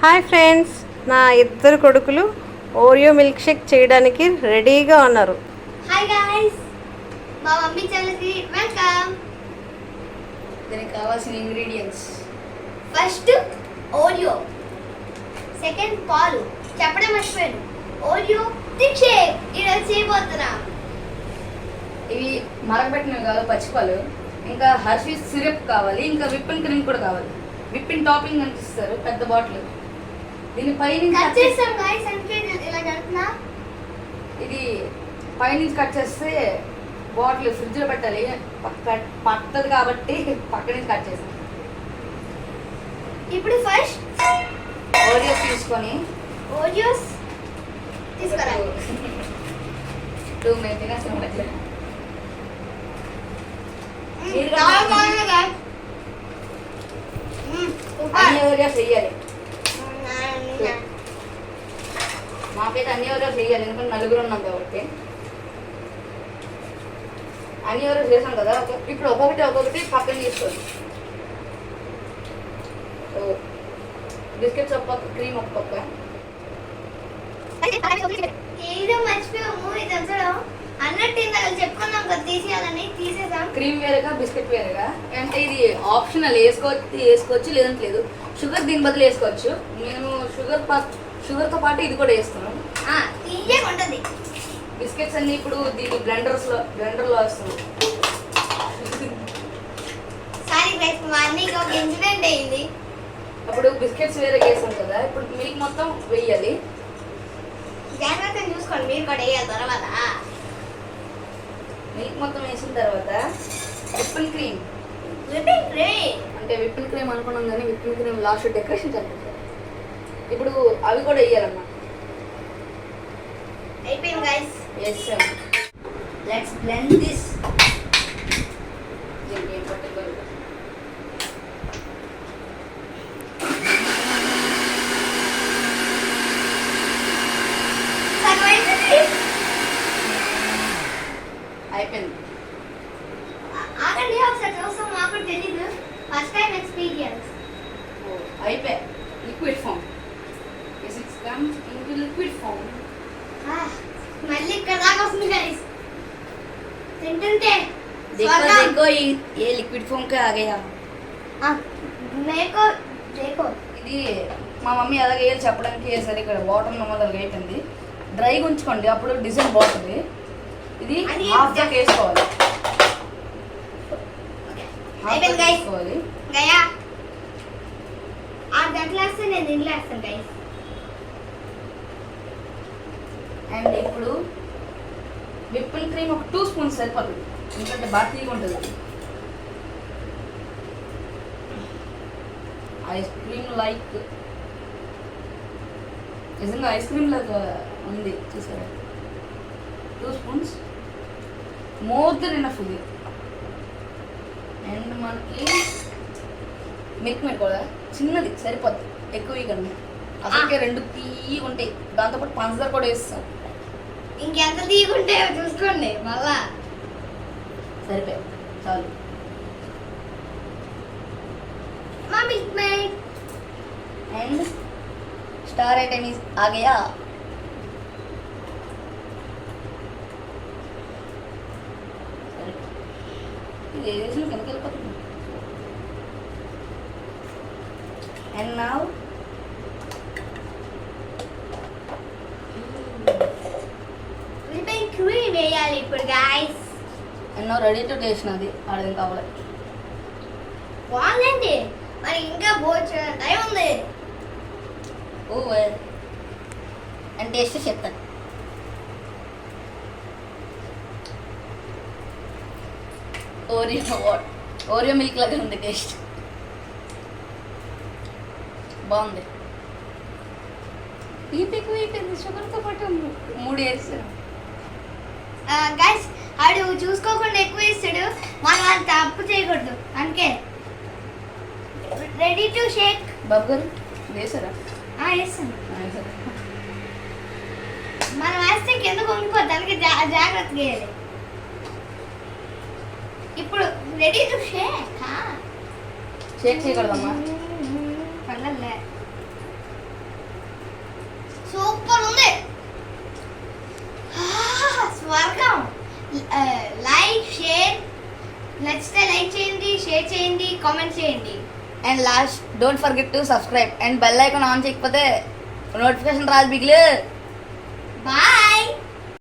Hi friends, నా ఇద్దరు కొడుకులు ఓరియో మిల్క్ షేక్ చేయడానికి రెడీగా ఉన్నారు. హాయ్ గైస్, మా మమ్మీ ఛానల్కి వెల్కమ్. దీనికి కావాల్సిన ఇంగ్రీడియంట్స్: ఫస్ట్ ఓరియో, సెకండ్ పాలు. చెప్పడం మర్చిపోయాను, ఓరియో మిల్క్ షేక్ ఈరోజు చేయబోతున్నా. ఇవి మరగబెట్టినవి కావాలి, పచ్చిపాలు, ఇంకా హర్షీస్ సిరప్ కావాలి, ఇంకా విప్పిన్ క్రీమ్ కూడా కావాలి. విప్పిన్ టాపింగ్ అనిపిస్తారు పెద్ద బాటిల్. దీని పైనుంచి కట్ చేస్తాం గైస్, అంటే ఇలా కడుతున్నా. ఇది పైనుంచి కట్ చేస్తే బాటిల్ ఫ్రిడ్జ్లో పెట్టాలి, పట్టదు కాబట్టి పక్క నుంచి కట్ చేస్తాం. ఇప్పుడు ఫస్ట్ ఓరియోస్ తీసుకొని ఓరియోస్ తీసుకురా. 2 మినిట్స్ అన్ని ఓరియోస్ వేయాలి. మాకైతే అన్ని ఓరియోస్ వేయాలి, ఎందుకంటే నలుగురు ఉన్నాం కాబట్టి. అన్ని ఓరియోస్ వేసాం కదా, ఇప్పుడు ఒక్కొక్కటి పక్కన తీసుకోండి. బిస్కెట్స్ ఒక పక్క, క్రీమ్ ఒక పక్క. ఏదో మర్చిపోయాము, ఇది అసలు అన్నట్టు ఇందాక చెప్పుకున్నాం కదా తీసేయాలని, తీసేసాం. క్రీమ్ వేరేగా బిస్కెట్ వేరేగా, అంటే ఇది ఆప్షనల్, వేసుకోవచ్చు లేదంటే లేదు. షుగర్ దీని బదులు వేసుకోవచ్చు. మేము షుగర్తో పాటు ఇది కూడా వేస్తున్నాం. తీయగా ఉంటుంది. బిస్కెట్స్ అన్ని ఇప్పుడు దీన్ని బ్లెండర్లో వేస్తున్నాం. సారీ గైస్, మా అన్నయ్యకి ఒక ఇన్సిడెంట్ అయింది. అప్పుడు బిస్కెట్స్ వేరే వేసాం కదా, ఇప్పుడు మిల్క్ మొత్తం వేయాలి. జాగ్రత్తగా చూసుకోండి, మీరు కూడా వేయాలి. తర్వాత మిల్క్ మొత్తం వేసిన తర్వాత విప్పిన్ క్రీమ్, అంటే విప్పిన్ క్రీమ్ అనుకున్నాం కానీ విప్పిన్ క్రీమ్ లాస్ట్ డెకరేషన్ చేయాలి. ఇప్పుడు అవి కూడా వేయాలమ్మా. అయిపోయింది గైస్, వేసాం. Let's blend this. అయిపోయింది. ఆగండి ఒకసారి చూస్తాం, మాకు తెలీదు. First time experience. అయిపోయి liquid form. It comes in liquid form. మళ్ళీ ఇక్కడ దాకా వస్తుంది గైస్, తింటుంటే देखो ये लिक्विड फॉर्म का आ गया. మేకో దేకో. ఇది మా మమ్మీ అలాగే వేయాలి చెప్పడానికి వేసారు. ఇక్కడ వాటర్ నమ్మదాలుగా అయిపోయింది. డ్రైగా ఉంచుకోండి, అప్పుడు డిజైన్ బాగుంటుంది. ఇది హాఫ్ దాకా వేసుకోవాలి. అయిపోయింది గైస్. గయా ఆ గంటలు వేస్తే నేను ఇంట్లో వేస్తాను గైస్. అండ్ ఇప్పుడు విప్పిన్ క్రీమ్ ఒక 2 స్పూన్స్ సరిపోతుంది, ఎందుకంటే బాగా తీగా ఉంటుంది. ఐస్ క్రీమ్ లైక్, నిజంగా ఐస్ క్రీమ్ లాగా ఉంది చూసారా. 2 స్పూన్స్ మోర్ దెన్ ఎనఫ్ ఇది. అండ్ మనకి మిల్క్ మేడ్ కూడా చిన్నది సరిపోద్ది, ఎక్కువ ఇవ్వకండి. అసలుకే 2 తీయగా ఉంటాయి, దాంతోపాటు పంచదార కూడా వేస్తాం. ఇంకెంత తీయకుంటే చూసుకోండి, మళ్ళా సరిపోయి చాలు. మా milk made and star item is ఆ గయా. ఇది వేసిన కిందకి వెళ్ళిపోతుంది. అండ్ నౌ విప్పింగ్ క్రీమ్ వేయాలి ఇప్పుడు గైస్. ఎన్నో రెడీ టు టేస్ట్ అది ఆడేం కావాలి. బాగుందండి, మరి ఇంకా బోచు టైం ఉంది. ఓ అండ్ టేస్ట్ చెప్తాను. ఓరియో మిల్క్ లాగా ఉంది టేస్ట్, బాగుంది. తీపి షుగర్తో పాటు 3 వేస్తాను. గైస్ ఆడు చూసుకోకుండా ఎక్కువ ఇస్తాడు, మనం అది తప్పు చేయకూడదు. అందుకే రెడీ టు షేక్. బాబు గారు వేసారా? వేస్తాను. మనం వేస్తే కింద కొనుక్కోద్దు, అందుకే జాగ్రత్తగా వేయాలి. ఇప్పుడు రెడీ టు షేక్. షేక్ చేయకూడదమ్మా. పర్లే స్వర్గం. లైక్ షేర్, నచ్చితే లైక్ చేయండి, షేర్ చేయండి, కామెంట్ చేయండి. And last don't forget to subscribe and bell icon on చేయకపోతే నోటిఫికేషన్ రాదు బిగ్లు. బాయ్.